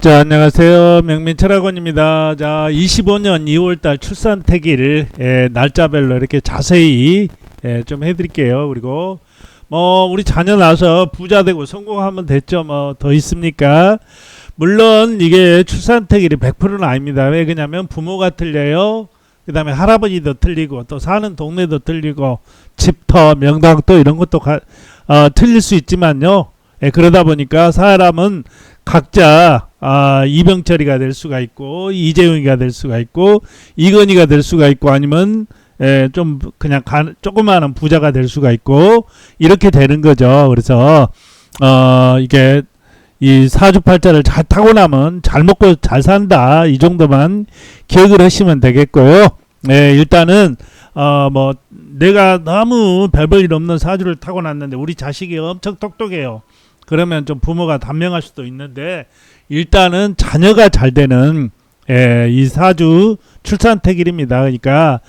자, 안녕하세요. 명민철학원입니다. 자, 25년 2월달 출산택일 날짜별로 이렇게 자세히 좀 해드릴게요. 그리고 우리 자녀 낳아서 부자 되고 성공하면 됐죠. 더 있습니까? 물론 이게 출산택일이 100%는 아닙니다. 왜 그러냐면 부모가 틀려요. 그 다음에 할아버지도 틀리고 또 사는 동네도 틀리고 집터 명당도 이런 것도 틀릴 수 있지만요. 그러다 보니까 사람은 각자 이병철이가 될 수가 있고 이재용이가 될 수가 있고 이건희가 될 수가 있고 아니면 좀 그냥 조그마한 부자가 될 수가 있고 이렇게 되는 거죠. 그래서 이게 이 사주팔자를 잘 타고나면 잘 먹고 잘 산다, 이 정도만 기억을 하시면 되겠고요. 일단은 내가 너무 별볼 일 없는 사주를 타고났는데 우리 자식이 엄청 똑똑해요. 그러면 좀 부모가 단명할 수도 있는데 일단은 자녀가 잘 되는 이 사주 출산택일입니다. 그러니까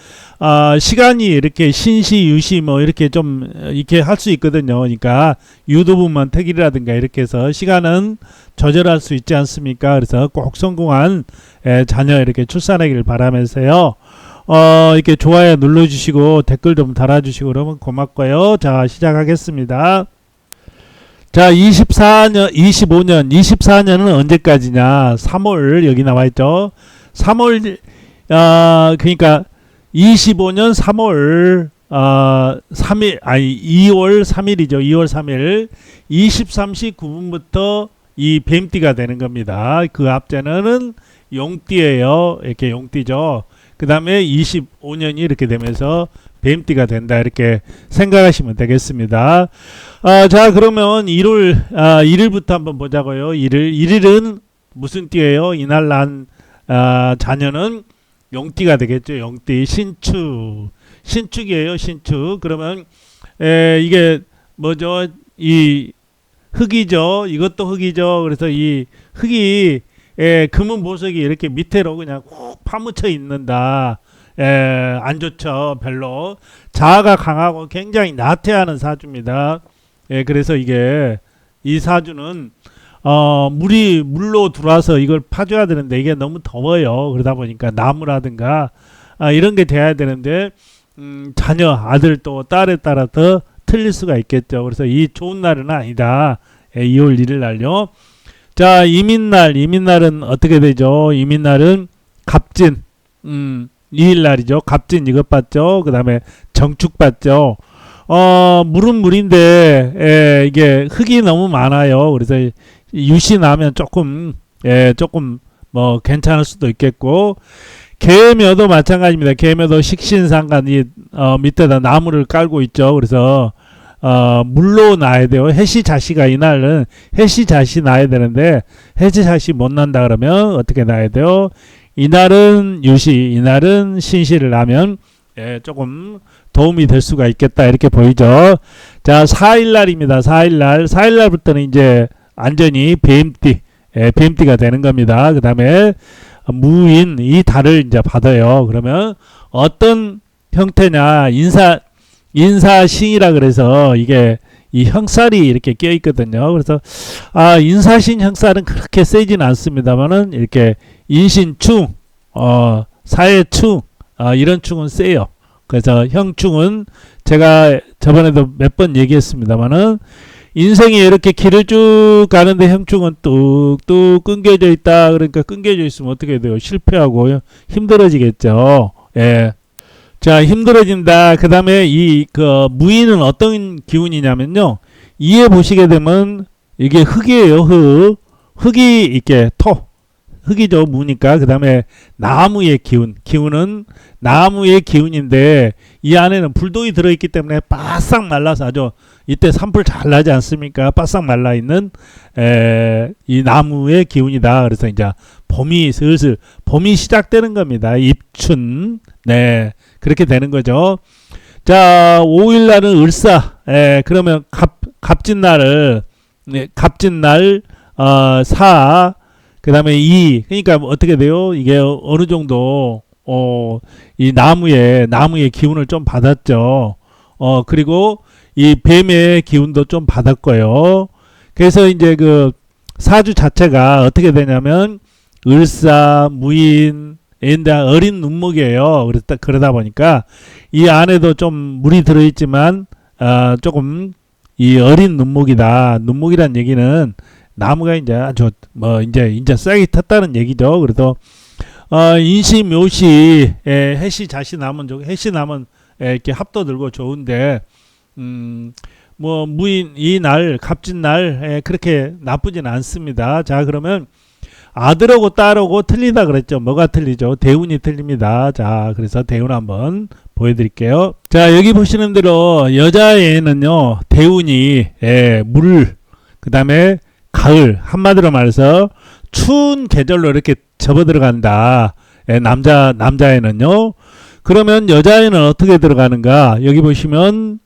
시간이 이렇게 신시 유시 이렇게 좀 이렇게 할 수 있거든요. 그러니까 유도분만 택일이라든가 이렇게 해서 시간은 조절할 수 있지 않습니까? 그래서 꼭 성공한 자녀 이렇게 출산하기를 바라면서요. 이렇게 좋아요 눌러주시고 댓글 좀 달아주시고 그러면 고맙고요. 자, 시작하겠습니다. 자, 24년은 언제까지냐? 3월 여기 나와 있죠. 3월 그러니까 25년 3월 3일 2월 3일이죠. 2월 3일 23시 9분부터 이 뱀띠가 되는 겁니다. 그 앞자는 용띠예요. 이렇게 용띠죠. 그 다음에 25년이 이렇게 되면서 뱀띠가 된다, 이렇게 생각하시면 되겠습니다. 자, 그러면 1일부터 한번 보자고요. 1일은 무슨 띠예요? 이날 난 자녀는 용띠가 되겠죠. 용띠 신축이에요. 신축. 그러면 이게 뭐죠? 이 흙이죠. 이것도 흙이죠. 그래서 이 흙이 금은 보석이 이렇게 밑으로 그냥 꼭 파묻혀 있는다. 안 좋죠. 별로. 자아가 강하고 굉장히 나태하는 사주입니다. 그래서 이게 이 사주는 물로 들어와서 이걸 파줘야 되는데 이게 너무 더워요. 그러다 보니까 나무라든가 이런 게 돼야 되는데 자녀 아들 또 딸에 따라 더 틀릴 수가 있겠죠. 그래서 이 좋은 날은 아니다. 2월 1일 날요. 자, 이민날은 어떻게 되죠? 이민날은 갑진 2일 날이죠. 갑진 이것 봤죠. 그 다음에 정축 봤죠. 물은 물인데 이게 흙이 너무 많아요. 그래서 유시 나면 조금 괜찮을 수도 있겠고, 개묘도 마찬가지입니다. 개묘도 식신상간이 밑에다 나무를 깔고 있죠. 그래서 물로 나야 돼요. 해시자시가 이날은 해시자시 나야 되는데 해시자시 못 난다 그러면 어떻게 나야 돼요? 이날은 유시, 이날은 신시를 하면 조금 도움이 될 수가 있겠다, 이렇게 보이죠. 자, 4일날입니다. 4일날부터는 이제 완전히 뱀띠가 되는 겁니다. 그 다음에 무인, 이 달을 이제 받아요. 그러면 어떤 형태냐? 인사신이라 그래서 이게 이 형살이 이렇게 껴 있거든요. 그래서 인사신 형살은 그렇게 세진 않습니다만은 이렇게 인신충, 사회충, 이런 충은 세요. 그래서 형충은 제가 저번에도 몇 번 얘기했습니다만은 인생이 이렇게 길을 쭉 가는데 형충은 뚝뚝 끊겨져 있다. 그러니까 끊겨져 있으면 어떻게 돼요? 실패하고 힘들어지겠죠. 자, 힘들어진다. 그 다음에 무인은 어떤 기운이냐면요. 이해 보시게 되면 이게 흙이에요. 흙이 이렇게 흙이죠. 무니까. 그 다음에 나무의 기운은 나무의 기운인데 이 안에는 불독이 들어있기 때문에 바싹 말라서 아주 이때 산불 잘 나지 않습니까? 바싹 말라있는 이 나무의 기운이다. 그래서 이제 슬슬 봄이 시작되는 겁니다. 입춘. 네, 그렇게 되는 거죠. 자, 5일날은 을사. 그러면 갑진날 사, 그 다음에 그러니까 어떻게 돼요? 이게 어느 정도 이 나무의 기운을 좀 받았죠. 그리고 이 뱀의 기운도 좀 받았고요. 그래서 이제 사주 자체가 어떻게 되냐면 을사, 무인, 어린 눈목이에요. 그러다 보니까 이 안에도 좀 물이 들어있지만 조금 이 어린 눈목이다. 눈목이란 얘기는 나무가 이제 아주 뭐 이제 싹이 텄다는 얘기죠. 그래서 인시 묘시 해시 자시 남은 해시 남은 이렇게 합도 들고 좋은데 뭐 무인 이 날 갑진 날 그렇게 나쁘진 않습니다. 자 그러면 아들하고 딸하고 틀리다 그랬죠. 뭐가 틀리죠? 대운이 틀립니다. 자 그래서 대운 한번 보여드릴게요. 자 여기 보시는 대로 여자애는요 대운이 물 그 다음에 가을 한마디로 말해서 추운 계절로 이렇게 접어 들어간다. 남자애는요. 그러면 여자애는 어떻게 들어가는가? 여기 보시면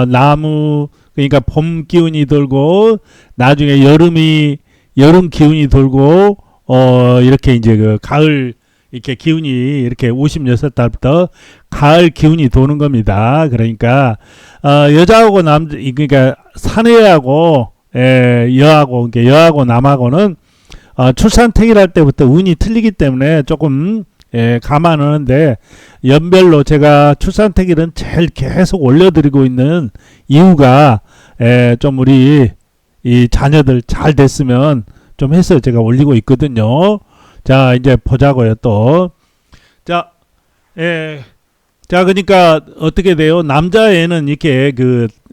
나무 그러니까 봄 기운이 돌고 나중에 여름 기운이 돌고 이렇게 이제 그 가을 이렇게 기운이 이렇게 56달부터 가을 기운이 도는 겁니다. 그러니까 여자하고 그러니까 사내하고 여하고 그러니까 여하고 남하고는 출산택일 할 때부터 운이 틀리기 때문에 조금 감안하는데 연별로 제가 출산택일은 제일 계속 올려드리고 있는 이유가 좀 우리 이 자녀들 잘 됐으면 좀 해서 제가 올리고 있거든요. 자 이제 보자고요 또. 자 그러니까 어떻게 돼요? 남자애는 이렇게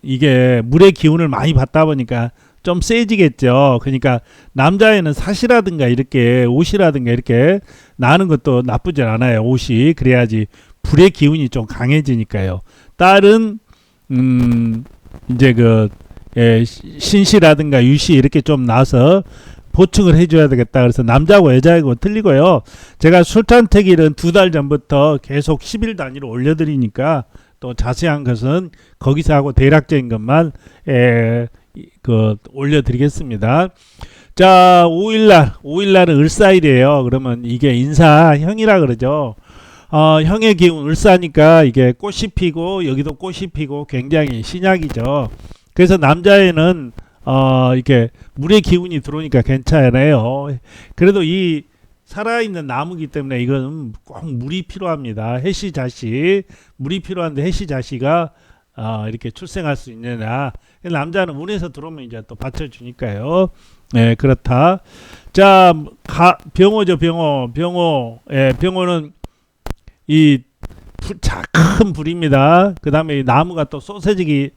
이게 물의 기운을 많이 받다 보니까 좀 세지겠죠. 그러니까 남자애는 사시라든가 이렇게 옷이라든가 이렇게 나는 것도 나쁘지 않아요. 옷이 그래야지 불의 기운이 좀 강해지니까요. 딸은 이제 신시라든가 유시 이렇게 좀 나서 보충을 해줘야 되겠다. 그래서 남자하고 여자하고 틀리고요. 제가 술탄택일은 2달 전부터 계속 10일 단위로 올려드리니까 또 자세한 것은 거기서 하고 대략적인 것만 올려드리겠습니다. 자 5일날은 을사일이에요. 그러면 이게 인사형이라 그러죠. 형의 기운 을사니까 이게 꽃이 피고 여기도 꽃이 피고 굉장히 신약이죠. 그래서 남자애는 이렇게 물의 기운이 들어오니까 괜찮아요. 그래도 이 살아있는 나무기 때문에 이건 꼭 물이 필요합니다. 해시자시 물이 필요한데 해시자시가 이렇게 출생할 수 있느냐. 남자는 운에서 들어오면 이제 또 받쳐주니까요. 네, 그렇다. 자, 병호죠, 병호. 병호는 큰 불입니다. 그 다음에 나무가 또 소세지기,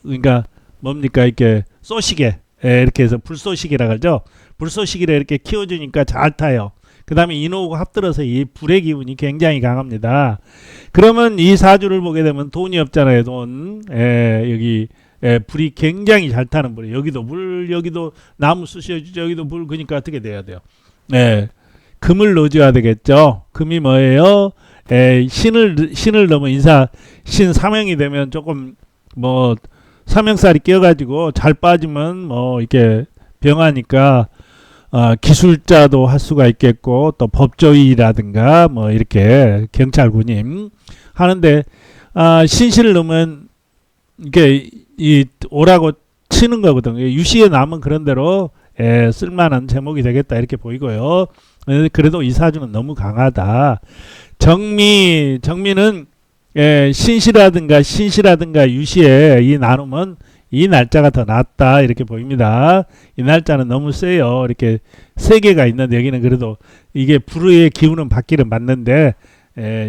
그러니까 뭡니까, 이렇게 쏘시개. 이렇게 해서 불쏘시개라 그러죠. 불쏘시개를 이렇게 키워주니까 잘 타요. 그 다음에 인호하고 합들어서 이 불의 기운이 굉장히 강합니다. 그러면 이 사주를 보게 되면 돈이 없잖아요. 돈. 여기 불이 굉장히 잘 타는 불이에요. 여기도 물, 여기도 나무 쑤셔주죠. 여기도 불. 그러니까 어떻게 돼야 돼요? 금을 넣어줘야 되겠죠. 금이 뭐예요? 신을 넣으면 신 사명이 되면 조금 뭐 사명살이 껴가지고 잘 빠지면 뭐 이렇게 병하니까 기술자도 할 수가 있겠고 또 법조위라든가 뭐 이렇게 경찰 군임 하는데 신실을 넣으면 이게 오라고 치는 거거든요. 유시에 남은 그런 대로 쓸만한 제목이 되겠다 이렇게 보이고요. 그래도 이 사주는 너무 강하다. 정미는 신시라든가 유시에 이 나눔은 이 날짜가 더 낫다 이렇게 보입니다. 이 날짜는 너무 세요. 이렇게 세 개가 있는데 여기는 그래도 이게 불의 기운은 받기는 맞는데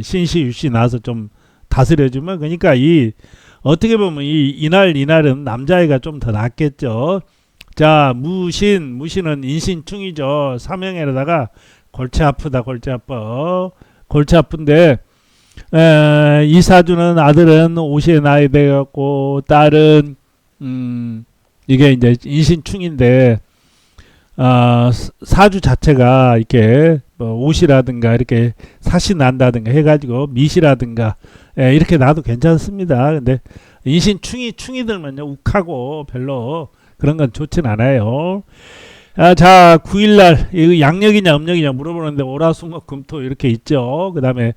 신시 유시 나와서 좀 다스려주면 그러니까 어떻게 보면 이날은 남자애가 좀 더 낫겠죠. 자 무신은 인신충이죠. 사명에다가 골치 아프다 골치 아픈데 이 사주는 아들은 50에 나이 되었고 딸은 이게 이제 인신충인데 사주 자체가 이렇게 뭐 옷이라든가 이렇게 사시 난다든가 해가지고 미시라든가 이렇게 놔도 괜찮습니다. 근데 인신충이 들면요 욱하고 별로 그런 건 좋진 않아요. 자 9일날 이거 양력이냐 음력이냐 물어보는데 오라수목 금토 이렇게 있죠. 그 다음에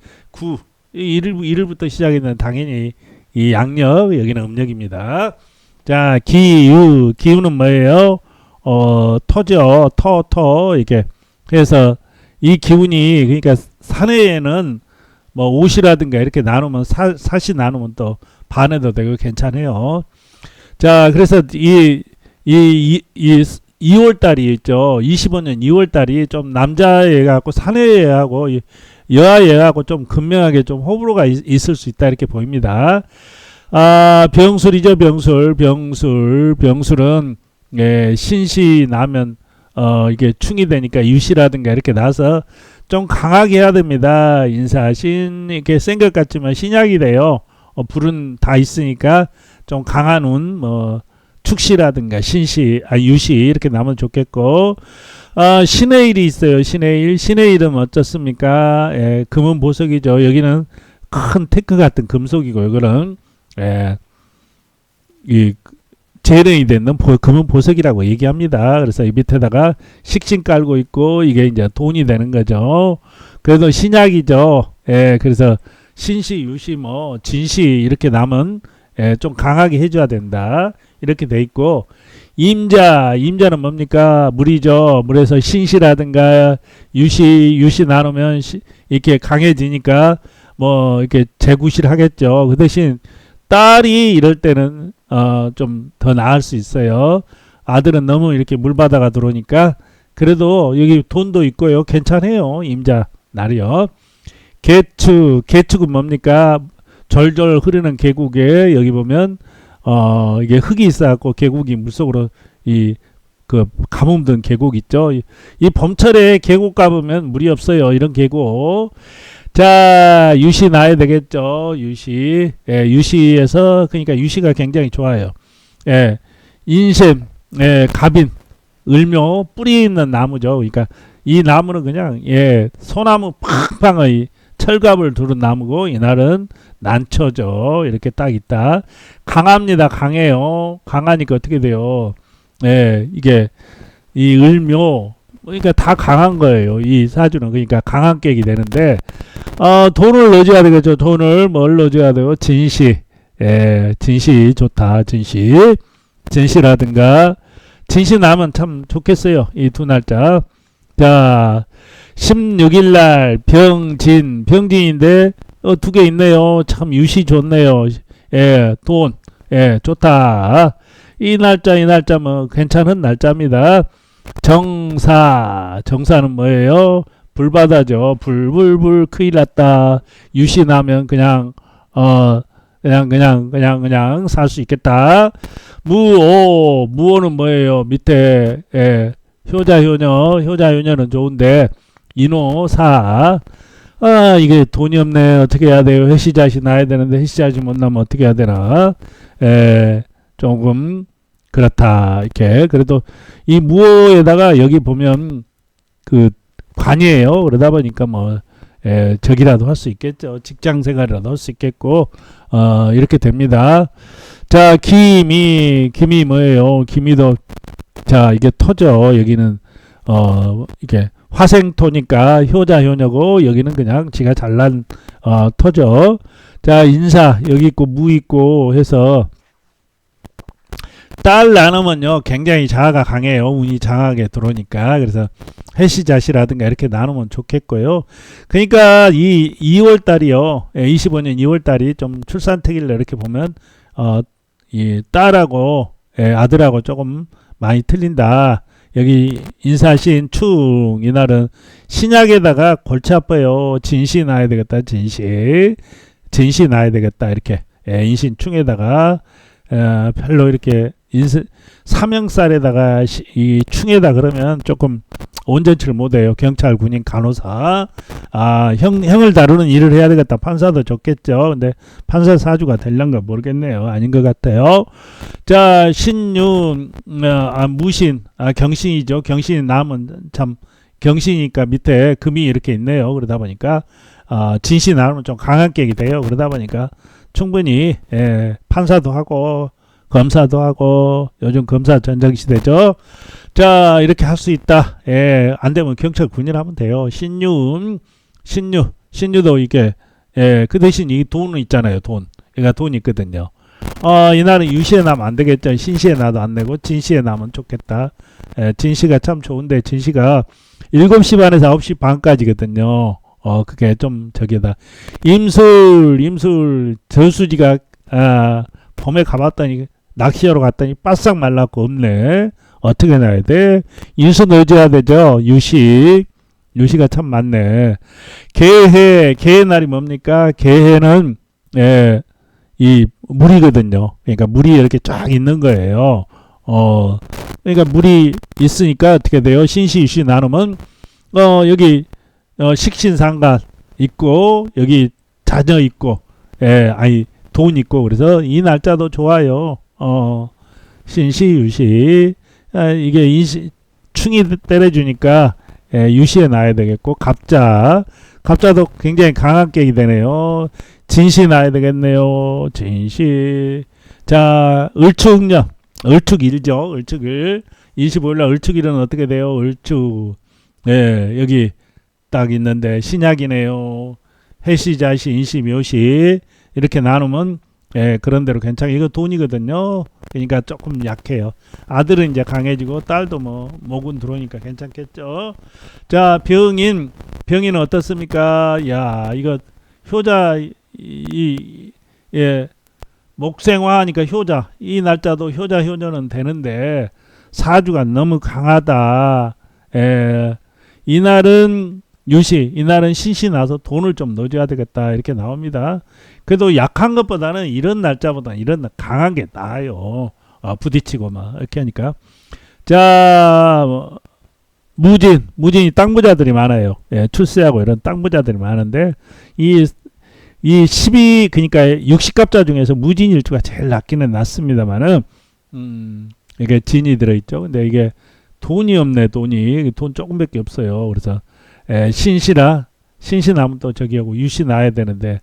1일부터 시작했는 당연히 이 양력 여기는 음력입니다. 자 기우는 뭐예요? 터져. 이렇게. 그래서 이 기운이, 그러니까 사내에는 뭐 옷이라든가 이렇게 나누면 사시 나누면 또 반해도 되고 괜찮아요. 자, 그래서 이 2월 달이 있죠. 25년 2월 달이 좀 남자애 갖고 사내애 하고 여아애 하고 좀 극명하게 좀 호불호가 있을 수 있다 이렇게 보입니다. 아, 병술이죠. 병술은 예, 신시 나면 이게 충이 되니까 유시라든가 이렇게 나서 좀 강하게 해야 됩니다. 인사신 이렇게 센 것 같지만 신약이 돼요. 불은 다 있으니까 좀 강한 운, 뭐 축시라든가 유시 이렇게 나면 좋겠고, 신의 일이 있어요. 신의 일은 어떻습니까? 예, 금은 보석이죠. 여기는 큰 테크 같은 금속이고, 이거는 예, 이 재련이 되는 금은 보석이라고 얘기합니다. 그래서 이 밑에다가 식신 깔고 있고 이게 이제 돈이 되는 거죠. 그래도 신약이죠. 예, 그래서 신시, 유시, 뭐 진시 이렇게 남은 예, 좀 강하게 해줘야 된다. 이렇게 돼 있고 임자는 뭡니까? 물이죠. 물에서 신시라든가 유시 나누면 이렇게 강해지니까 뭐 이렇게 재구실 하겠죠. 그 대신 딸이 이럴 때는 좀 더 나을 수 있어요. 아들은 너무 이렇게 물바다가 들어오니까 그래도 여기 돈도 있고요. 괜찮아요. 임자 날이요. 개축은 뭡니까? 절절 흐르는 계곡에 여기 보면 이게 흙이 있어갖고 계곡이 물속으로 그 가뭄든 계곡 있죠. 이 봄철에 계곡 가보면 물이 없어요. 이런 계곡. 자, 유시 나야 되겠죠. 유시. 예, 유시에서, 그러니까 유시가 굉장히 좋아요. 예, 인심, 예, 갑인, 을묘, 뿌리 있는 나무죠. 그러니까 이 나무는 그냥, 예, 소나무 팡팡의 철갑을 두른 나무고, 이날은 난처죠. 이렇게 딱 있다. 강합니다. 강해요. 강하니까 어떻게 돼요? 예, 이게, 이 을묘, 그러니까 다 강한 거예요. 이 사주는. 그러니까 강한 객이 되는데, 돈을 넣어줘야 되겠죠. 돈을 뭘 넣어줘야 돼요? 진시. 예, 진시 좋다. 진시라든가. 진시 나면 참 좋겠어요. 이 두 날짜. 자, 16일날 병진인데, 두 개 있네요. 참 유시 좋네요. 예, 돈. 예, 좋다. 이 날짜 뭐 괜찮은 날짜입니다. 정사는 뭐예요? 불바다죠. 불 큰일 났다. 유시 나면 그냥 살 수 있겠다. 무오는 뭐예요? 밑에 효자효녀는 좋은데 인호사. 이게 돈이 없네. 어떻게 해야 돼요? 해시자시 나야 되는데 해시자시 못 나면 어떻게 해야 되나? 조금 그렇다. 이렇게. 그래도 이 무호에다가 여기 보면 그 관이에요. 그러다 보니까 뭐 적이라도 할 수 있겠죠. 직장 생활이라도 할 수 있겠고 이렇게 됩니다. 자, 기미 뭐예요? 기미도 자, 이게 터져. 여기는 이게 화생토니까 효자효녀고 여기는 그냥 지가 잘난 터져. 자, 인사 여기 있고 무 있고 해서 딸 나누면요 굉장히 자아가 강해요. 운이 장하게 들어오니까. 그래서 해시자시라든가 이렇게 나누면 좋겠고요. 그러니까 이 2월 달이요. 25년 2월 달이 좀 출산택일로 이렇게 보면 이 딸하고 아들하고 조금 많이 틀린다. 여기 인사신 충 이날은 신약에다가 골치 아파요. 진시 나야 되겠다. 진시 나야 되겠다. 이렇게 인신 충에다가 별로 이렇게 사명살에다가 이 충에다 그러면 조금 온전치를 못해요. 경찰, 군인, 간호사. 형을 다루는 일을 해야 되겠다. 판사도 좋겠죠. 근데 판사 사주가 될런가 모르겠네요. 아닌 것 같아요. 자, 신유, 무신, 경신이죠. 경신이 나면 참 경신이니까 밑에 금이 이렇게 있네요. 그러다 보니까 진시 나오면 좀 강한 격이 돼요. 그러다 보니까 충분히 판사도 하고 검사도 하고 요즘 검사 전쟁시대죠. 자, 이렇게 할 수 있다. 안 되면 경찰 군인 하면 돼요. 신유도 이게 그 대신 이 돈은 있잖아요. 돈. 얘가 돈이 있거든요. 이날은 유시에 나면 안 되겠죠. 신시에 나도 안 되고 진시에 나면 좋겠다. 진시가 참 좋은데 진시가 7시 반에서 9시 반까지거든요. 그게 좀 저기다. 임술 저수지가 봄에 가봤더니 낚시하러 갔더니 바싹 말랐고 없네. 어떻게 놔야 돼? 유수 넣어줘야 되죠. 유시가 참 많네. 개해 날이 뭡니까? 개해는 이 물이거든요. 그러니까 물이 이렇게 쫙 있는 거예요. 그러니까 물이 있으니까 어떻게 돼요? 신시 유시 나누면 여기 식신상간 있고 여기 자녀 있고 돈 있고 그래서 이 날짜도 좋아요. 신시 유시 이게 충이 때려주니까 유시에 나야 되겠고 갑자도 굉장히 강한 격이 되네요. 진시 나야 되겠네요. 진시. 자, 을축년. 을축일죠. 을축일. 25일날 을축일은 어떻게 돼요? 을축. 여기 딱 있는데 신약이네요. 해시, 자시, 인시, 묘시 이렇게 나누면 그런 대로 괜찮아요. 이거 돈이거든요. 그러니까 조금 약해요. 아들은 이제 강해지고 딸도 뭐 목은 들어오니까 괜찮겠죠. 자, 병인은 어떻습니까? 야, 이거 효자 목생화하니까 효자. 이 날짜도 효자는 되는데 사주가 너무 강하다. 이날은 유시, 이날은 신시 나서 돈을 좀 넣어줘야 되겠다. 이렇게 나옵니다. 그래도 약한 것보다는 이런 날짜보다 이런 강한 게 나아요. 부딪히고 막 이렇게 하니까. 자, 무진이 땅 부자들이 많아요. 출세하고 이런 땅 부자들이 많은데 이 12, 그러니까 60갑자 중에서 무진일주가 제일 낫기는 낫습니다만은, 이게 진이 들어있죠. 근데 이게 돈이 없네, 돈 조금밖에 없어요. 그래서, 신시 나면 또 저기하고 유시 나야 되는데,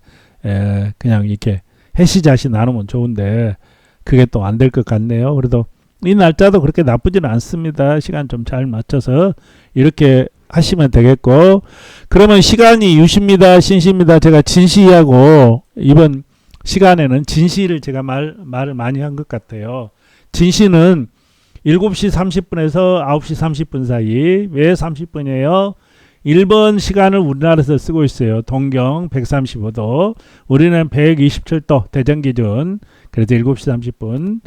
그냥 이렇게 해시자시 나누면 좋은데, 그게 또 안 될 것 같네요. 그래도 이 날짜도 그렇게 나쁘지는 않습니다. 시간 좀 잘 맞춰서 이렇게 하시면 되겠고, 그러면 시간이 유시입니다, 신시입니다. 제가 진시하고 이번 시간에는 진시를 제가 말을 많이 한 것 같아요. 진시는 7시 30분에서 9시 30분 사이. 왜 30분이에요? 1번 시간을 우리나라에서 쓰고 있어요. 동경 135도. 우리는 127도 대전기준. 그래서 7시 30분.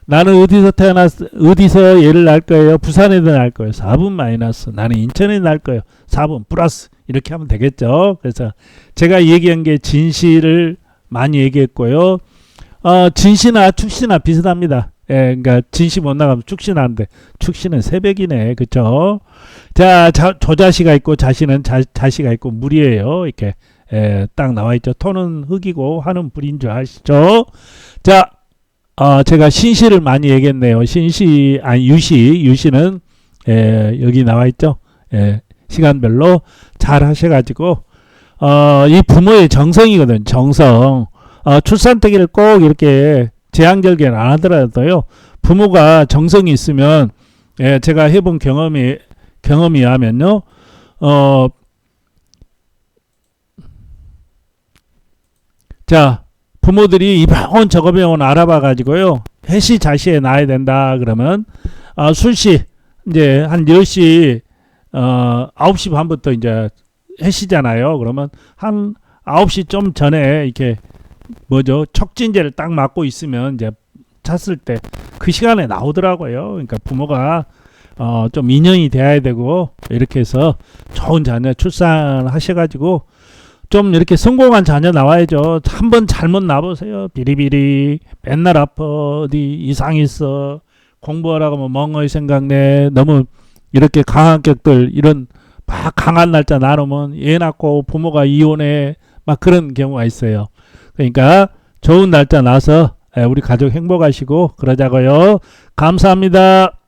나는 어디서 얘를 날 거예요? 부산에도 날 거예요. 4분 마이너스. 나는 인천에 날 거예요. 4분 플러스. 이렇게 하면 되겠죠. 그래서 제가 얘기한 게 진시를 많이 얘기했고요. 진시나 축시나 비슷합니다. 그러니까 진시 못 나가면 축시나는데 축시는 새벽이네. 그쵸? 자, 조자시가 있고 자시는 자시가 있고 물이에요. 이렇게 딱 나와 있죠. 토는 흙이고 화는 불인 줄 아시죠? 자, 제가 신시를 많이 얘기했네요. 유시는 여기 나와 있죠. 시간별로 잘 하셔가지고 이 부모의 정성이거든. 정성. 출산때기를 꼭 이렇게 재앙절개는 안 하더라도요. 부모가 정성이 있으면 제가 해본 경험이 하면요. 자, 부모들이 이 병원 저거 병원 알아봐 가지고요. 해시 자시에 낳아야 된다 그러면 술시 이제 한 10시 9시 반부터 이제 해시잖아요. 그러면 한 9시 좀 전에 이렇게 척진제를 딱 맞고 있으면 이제 찼을 때 그 시간에 나오더라고요. 그러니까 부모가 좀 인연이 돼야 되고 이렇게 해서 좋은 자녀 출산하셔가지고 좀 이렇게 성공한 자녀 나와야죠. 한번 잘못 나보세요. 비리비리 맨날 아파 어디 이상 있어 공부하라고 하면 멍하니 생각내. 너무 이렇게 강한 격들 이런 막 강한 날짜 나누면 애 낳고 부모가 이혼해 막 그런 경우가 있어요. 그러니까 좋은 날짜 나서 우리 가족 행복하시고 그러자고요. 감사합니다.